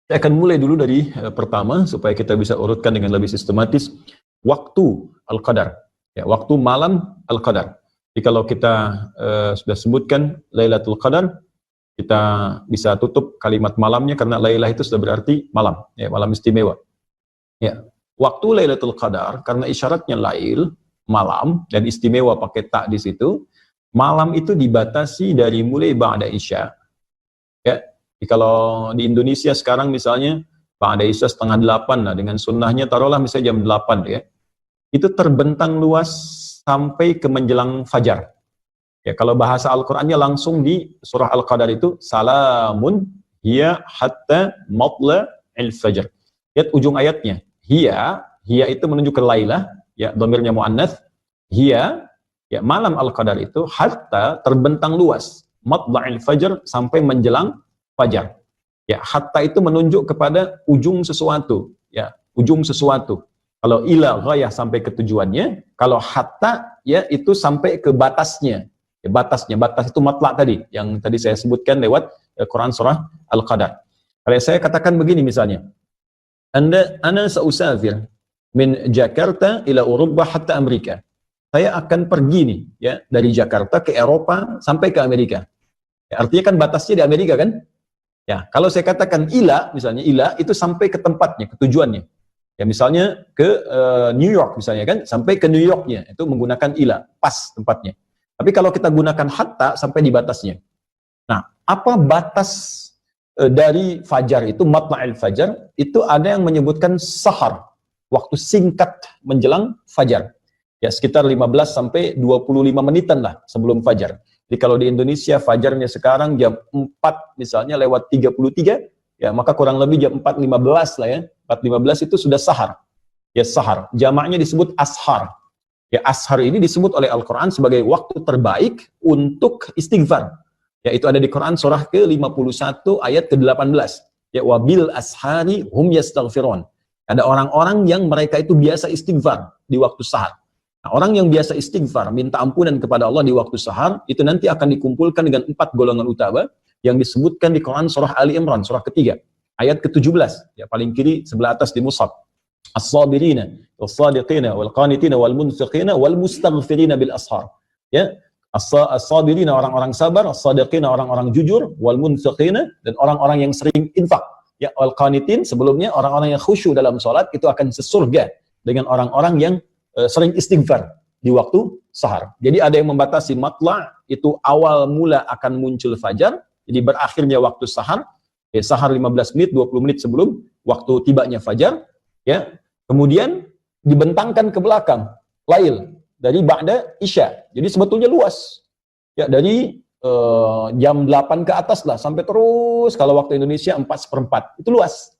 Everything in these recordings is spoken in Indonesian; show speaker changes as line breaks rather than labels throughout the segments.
Saya akan mulai dulu dari pertama supaya kita bisa urutkan dengan lebih sistematis waktu Al-Qadar. Ya, waktu malam Al-Qadar. Jadi kalau kita sudah sebutkan Lailatul Qadar, kita bisa tutup kalimat malamnya karena Lailah itu sudah berarti malam, ya, malam istimewa. Ya, waktu Lailatul Qadar karena isyaratnya lail, malam, dan istimewa pakai tak di situ. Malam itu dibatasi dari mulai ba'da isya. Ya, jadi kalau di Indonesia sekarang misalnya ba'da isya 7:30 lah, dengan sunnahnya taruhlah misalnya jam 8 ya. Itu terbentang luas sampai ke menjelang fajar. Ya, kalau bahasa Al-Qur'annya langsung di surah Al-Qadar itu salamun hiya hatta matla al-fajr. Lihat ujung ayatnya. Hiya itu menunjuk ke Lailah, ya, dhamirnya muannats. Hiya, ya, malam Al-Qadar itu hatta terbentang luas, matla'il fajr sampai menjelang fajar. Ya, hatta itu menunjuk kepada ujung sesuatu, ya, ujung sesuatu. Kalau ila ghayah sampai ke tujuannya, kalau hatta ya itu sampai ke batasnya. Ya, batas itu matla' tadi yang tadi saya sebutkan lewat Quran surah Al-Qadar. Kalau saya katakan begini misalnya, ana sausafir min Jakarta ila Eropa hatta Amerika. Saya akan pergi nih ya dari Jakarta ke Eropa sampai ke Amerika. Ya, artinya kan batasnya di Amerika kan? Ya, kalau saya katakan ila misalnya, ila itu sampai ke tempatnya, ke tujuannya. Ya, misalnya ke New York misalnya kan, sampai ke New Yorknya, itu menggunakan ila, pas tempatnya. Tapi kalau kita gunakan hatta sampai di batasnya. Nah, apa batas dari fajar itu, matla'il fajar, itu ada yang menyebutkan sahar, waktu singkat menjelang fajar. Ya, sekitar 15 sampai 25 menitan lah sebelum fajar. Jadi kalau di Indonesia fajarnya sekarang jam 4 misalnya lewat 33, ya maka kurang lebih jam 4.15 lah ya. 4.15 itu sudah sahar. Ya, sahar. Jamaknya disebut ashar. Ya, ashar ini disebut oleh Al-Quran sebagai waktu terbaik untuk istighfar. Ya, itu ada di Quran surah ke-51 ayat ke-18. Ya, wabil ashari hum yastaghfirun. Ada orang-orang yang mereka itu biasa istighfar di waktu sahar. Nah, orang yang biasa istighfar, minta ampunan kepada Allah di waktu sahar, itu nanti akan dikumpulkan dengan 4 golongan utama yang disebutkan di Quran surah Ali Imran, surah ketiga, ayat ke-17, ya, paling kiri sebelah atas di mushaf. As-sabirina, was-sadiqina, wal-qanitina, wal-munfiqina, wal-mustaghfirina bil ashar. Ya, as-sabirina orang-orang sabar, as-sadiqina orang-orang jujur, wal-munfiqina dan orang-orang yang sering infak. Ya, wal-qanitin sebelumnya orang-orang yang khusyuk dalam salat itu akan sesurga dengan orang-orang yang sering istighfar di waktu sahar. Jadi ada yang membatasi matla' itu awal mula akan muncul fajar, jadi berakhirnya waktu sahar, ya, sahar 15 menit, 20 menit sebelum waktu tibanya fajar, ya. Kemudian dibentangkan ke belakang, lail, dari ba'da isya. Jadi sebetulnya luas. Ya, dari jam 8 ke atas lah, sampai terus kalau waktu Indonesia 4/4, itu luas.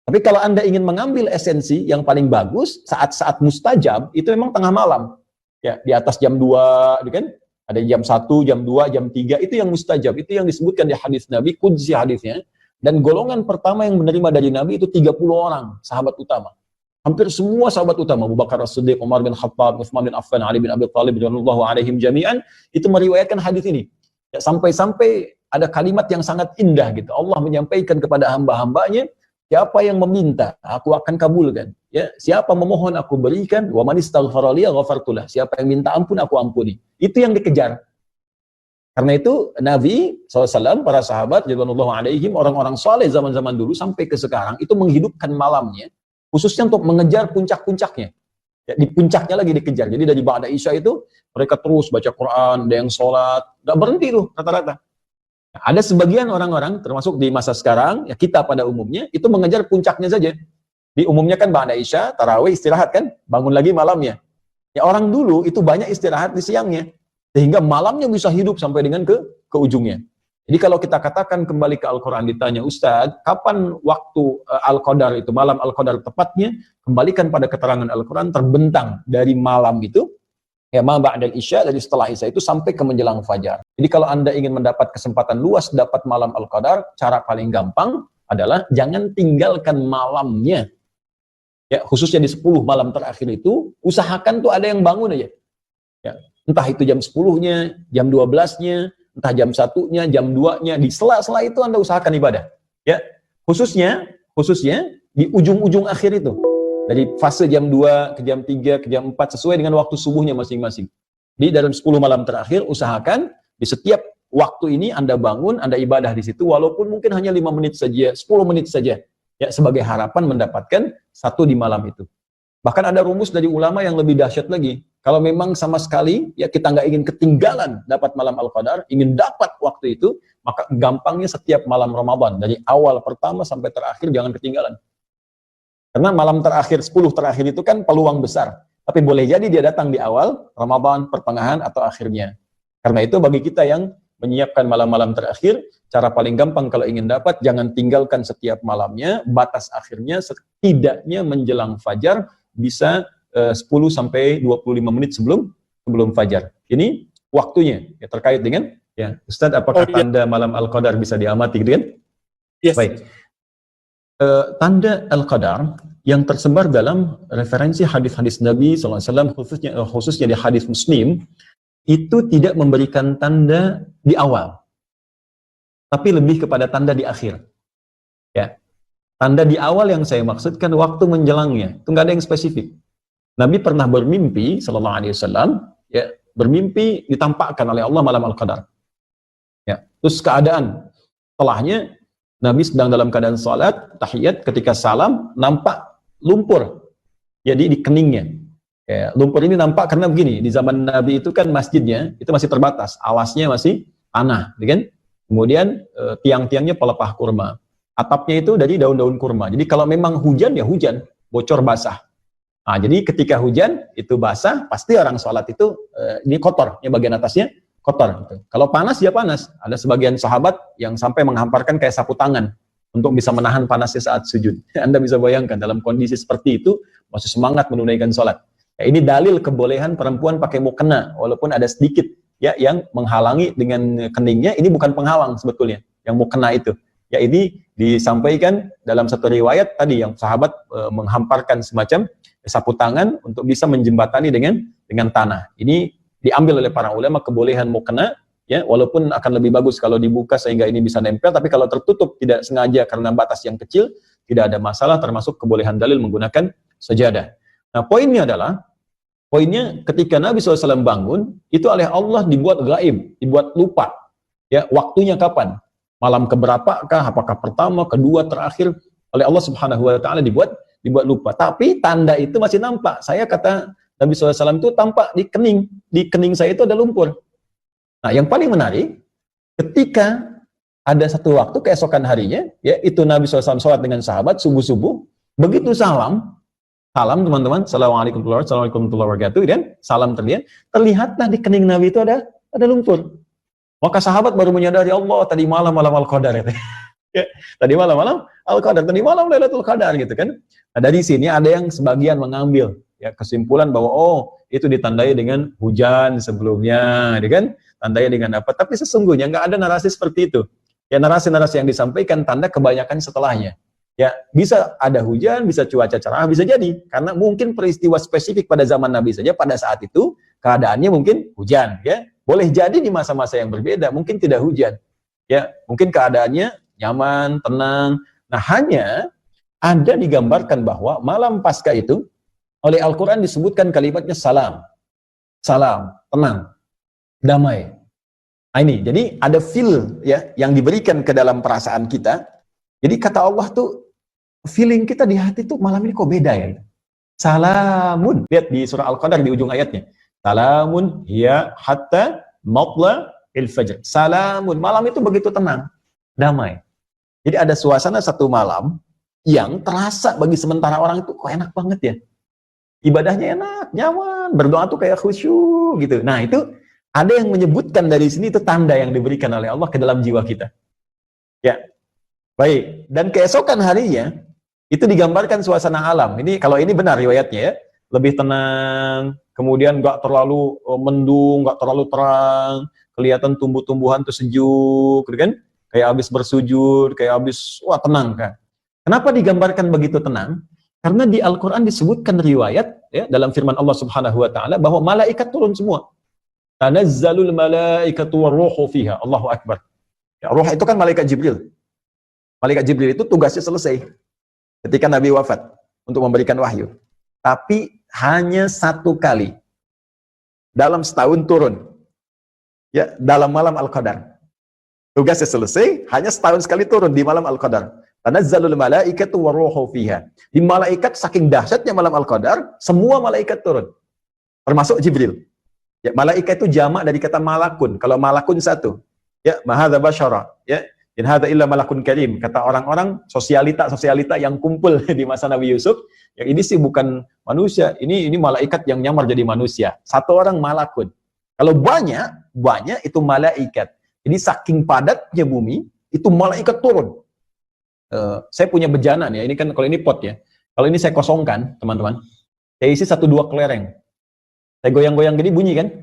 Tapi kalau Anda ingin mengambil esensi yang paling bagus, saat-saat mustajab, itu memang tengah malam. Ya, di atas jam 2, kan? Ada jam 1, jam 2, jam 3, itu yang mustajab. Itu yang disebutkan di hadis Nabi, qudsi hadisnya. Dan golongan pertama yang menerima dari Nabi itu 30 orang, sahabat utama. Hampir semua sahabat utama, Abu Bakar As-Siddiq, Umar bin Khattab, Utsman bin Affan, Ali bin Abi Thalib, radhiyallahu alaihim jami'an, itu meriwayatkan hadis ini. Ya, sampai-sampai ada kalimat yang sangat indah gitu. Allah menyampaikan kepada hamba-hambanya, siapa yang meminta, aku akan kabulkan. Ya, siapa memohon, aku berikan. Wa man istaghfara li ghafartu lah. Siapa yang minta ampun, aku ampuni. Itu yang dikejar. Karena itu Nabi SAW, para sahabat, radhiyallahu alaihim, orang-orang saleh zaman-zaman dulu sampai ke sekarang itu menghidupkan malamnya, khususnya untuk mengejar puncak-puncaknya. Ya, di puncaknya lagi dikejar. Jadi dari ba'da isya itu mereka terus baca Quran, ada yang sholat, nggak berhenti tuh rata-rata. Nah, ada sebagian orang-orang, termasuk di masa sekarang, ya kita pada umumnya, itu mengejar puncaknya saja. Di umumnya kan ba'da isya, tarawih, istirahat kan, bangun lagi malamnya. Ya orang dulu itu banyak istirahat di siangnya, sehingga malamnya bisa hidup sampai dengan ke ujungnya. Jadi kalau kita katakan kembali ke Al-Quran, ditanya, Ustadz, kapan waktu Al-Qadar itu, malam Al-Qadar tepatnya, kembalikan pada keterangan Al-Quran, terbentang dari malam itu, ya ma ba'dal isya, dari setelah isya itu sampai ke menjelang fajar. Jadi kalau Anda ingin mendapat kesempatan luas dapat malam Al-Qadar, cara paling gampang adalah jangan tinggalkan malamnya. Ya, khususnya di 10 malam terakhir itu, usahakan tuh ada yang bangun aja. Ya, entah itu jam 10-nya, jam 12-nya, entah jam 1-nya, jam 2-nya, di sela-sela itu Anda usahakan ibadah. Ya, Khususnya di ujung-ujung akhir itu. Dari fase jam 2 ke jam 3 ke jam 4 sesuai dengan waktu subuhnya masing-masing. Di dalam 10 malam terakhir usahakan di setiap waktu ini Anda bangun, Anda ibadah di situ walaupun mungkin hanya 5 menit saja, 10 menit saja. Ya, sebagai harapan mendapatkan satu di malam itu. Bahkan ada rumus dari ulama yang lebih dahsyat lagi. Kalau memang sama sekali ya kita nggak ingin ketinggalan dapat malam Al-Qadar, ingin dapat waktu itu, maka gampangnya setiap malam Ramadan dari awal pertama sampai terakhir jangan ketinggalan. Karena malam terakhir 10 terakhir itu kan peluang besar. Tapi boleh jadi dia datang di awal Ramadan, pertengahan atau akhirnya. Karena itu bagi kita yang menyiapkan malam-malam terakhir, cara paling gampang kalau ingin dapat jangan tinggalkan setiap malamnya, batas akhirnya setidaknya menjelang fajar bisa 10 sampai 25 menit sebelum fajar. Ini waktunya ya, terkait dengan ya Ustadz, apakah tanda malam Al-Qadar bisa diamati gitu kan?
Yes.
Baik. Tanda Al-Qadar yang tersebar dalam referensi hadis-hadis Nabi SAW, khususnya di hadis Muslim, itu tidak memberikan tanda di awal, tapi lebih kepada tanda di akhir. Ya, tanda di awal yang saya maksudkan waktu menjelangnya, itu nggak ada yang spesifik. Nabi pernah bermimpi, sallallahu alaihi wasallam, ya, bermimpi ditampakkan oleh Allah malam Al-Qadar. Ya, terus keadaan setelahnya Nabi sedang dalam keadaan salat, tahiyat, ketika salam nampak lumpur, jadi di keningnya. Ya, lumpur ini nampak karena begini, di zaman Nabi itu kan masjidnya itu masih terbatas, alasnya masih tanah, kan? Kemudian tiang-tiangnya pelepah kurma, atapnya itu dari daun-daun kurma. Jadi kalau memang hujan ya hujan, bocor basah. Nah, jadi ketika hujan itu basah, pasti orang sholat itu ini kotor, ya bagian atasnya kotor. Gitu. Kalau panas ya panas. Ada sebagian sahabat yang sampai menghamparkan kayak sapu tangan untuk bisa menahan panasnya saat sujud. Anda bisa bayangkan dalam kondisi seperti itu masih semangat menunaikan sholat. Ya, ini dalil kebolehan perempuan pakai mukena, walaupun ada sedikit ya yang menghalangi dengan keningnya. Ini bukan penghalang sebetulnya, yang mukena itu. Ya, ini disampaikan dalam satu riwayat tadi yang sahabat menghamparkan semacam sapu tangan untuk bisa menjembatani dengan tanah. Ini diambil oleh para ulama kebolehan mukena, ya, walaupun akan lebih bagus kalau dibuka sehingga ini bisa nempel, tapi kalau tertutup tidak sengaja karena batas yang kecil, tidak ada masalah, termasuk kebolehan dalil menggunakan sajadah. Nah, poinnya ketika Nabi SAW bangun, itu oleh Allah dibuat gaib, dibuat lupa. Ya, waktunya kapan? Malam keberapakah? Apakah pertama, kedua, terakhir? Oleh Allah Subhanahu wa taala dibuat lupa. Tapi tanda itu masih nampak. Saya kata Nabi SAW itu tampak di kening saya itu ada lumpur. Nah, yang paling menarik, ketika ada satu waktu keesokan harinya, ya itu Nabi SAW sholat dengan sahabat subuh-subuh, begitu salam teman-teman, assalamualaikum warahmatullahi wabarakatuh, dan salam terlihatlah di kening Nabi itu ada lumpur. Maka sahabat baru menyadari, Allah tadi malam Al-Qadar itu. Ya, tadi malam Al-Qadar, tadi malam Lailatul Qadar gitu kan. Nah, dari sini ada yang sebagian mengambil ya kesimpulan bahwa itu ditandai dengan hujan sebelumnya, gitu kan? Tandai dengan apa? Tapi sesungguhnya nggak ada narasi seperti itu. Ya, narasi-narasi yang disampaikan tanda kebanyakan setelahnya. Ya, bisa ada hujan, bisa cuaca cerah, bisa jadi karena mungkin peristiwa spesifik pada zaman Nabi saja pada saat itu keadaannya mungkin hujan, ya. Boleh jadi di masa-masa yang berbeda mungkin tidak hujan. Ya, mungkin keadaannya nyaman, tenang. Nah, hanya ada digambarkan bahwa malam Paskah itu oleh Al-Quran disebutkan kalimatnya salam, tenang, damai. Nah, ini, jadi ada feel ya yang diberikan ke dalam perasaan kita. Jadi kata Allah tuh, feeling kita di hati tuh malam ini kok beda ya. Salamun, lihat di surah Al-Qadar di ujung ayatnya. Salamun hiya hatta matla'il fajr. Salamun, malam itu begitu tenang, damai. Jadi ada suasana satu malam yang terasa bagi sementara orang itu kok enak banget ya. Ibadahnya enak, nyaman, berdoa tuh kayak khusyuk gitu. Nah, itu ada yang menyebutkan dari sini itu tanda yang diberikan oleh Allah ke dalam jiwa kita. Ya. Baik, dan keesokan harinya itu digambarkan suasana alam. Ini kalau ini benar riwayatnya ya, lebih tenang, kemudian nggak terlalu mendung, nggak terlalu terang, kelihatan tumbuh-tumbuhan tuh sejuk, gitu kan? Kayak habis bersujud, kayak habis tenang kan. Kenapa digambarkan begitu tenang? Karena di Al-Qur'an disebutkan riwayat ya dalam firman Allah Subhanahu wa taala bahwa malaikat turun semua. Tanazzalul malaikatu warruhu fiha. Allahu akbar. Ya, ruh itu kan malaikat Jibril. Malaikat Jibril itu tugasnya selesai ketika Nabi wafat untuk memberikan wahyu. Tapi hanya 1 kali dalam setahun turun. Ya, dalam malam Al-Qadar. Tugasnya selesai, hanya setahun sekali turun di malam Al-Qadar. Tanazzalul malaikatu waruhu fiha. Di malaikat saking dahsyatnya malam Al-Qadar, semua malaikat turun. Termasuk Jibril. Ya, malaikat itu jamak dari kata malakun. Kalau malakun satu, ya, mahadza basyara, ya, in hadza illa malakun karim. Kata orang-orang sosialita yang kumpul di masa Nabi Yusuf, yang ini sih bukan manusia, ini malaikat yang nyamar jadi manusia. Satu orang malakun. Kalau banyak itu malaikat. Jadi saking padatnya bumi, itu malaikat turun. Saya punya bejana nih, ini kan kalau ini pot ya. Kalau ini saya kosongkan, teman-teman. Saya isi 1-2 kelereng. Saya goyang-goyang gini bunyi kan?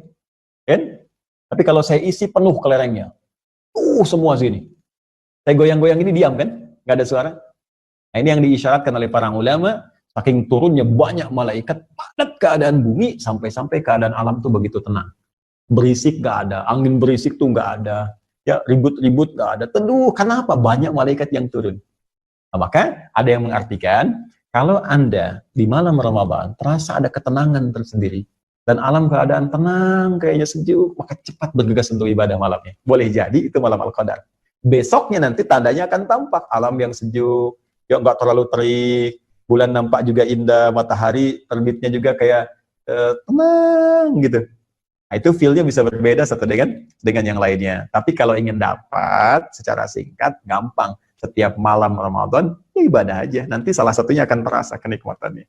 Kan? Tapi kalau saya isi penuh kelerengnya, semua sini. Saya goyang-goyang ini diam kan? Nggak ada suara. Nah, ini yang diisyaratkan oleh para ulama, saking turunnya banyak malaikat, padat keadaan bumi, sampai-sampai keadaan alam tuh begitu tenang. Berisik nggak ada, angin berisik tuh nggak ada, ya ribut-ribut nggak ada. Teduh, kenapa? Banyak malaikat yang turun. Nah, maka ada yang mengartikan, kalau Anda di malam Ramadan terasa ada ketenangan tersendiri, dan alam keadaan tenang, kayaknya sejuk, maka cepat bergegas untuk ibadah malamnya. Boleh jadi itu malam Al-Qadar. Besoknya nanti tandanya akan tampak alam yang sejuk, ya nggak terlalu terik, bulan nampak juga indah, matahari terbitnya juga kayak tenang gitu. Nah, itu feel-nya bisa berbeda satu dengan yang lainnya. Tapi kalau ingin dapat secara singkat, gampang. Setiap malam Ramadan, ya ibadah aja. Nanti salah satunya akan terasa kenikmatannya.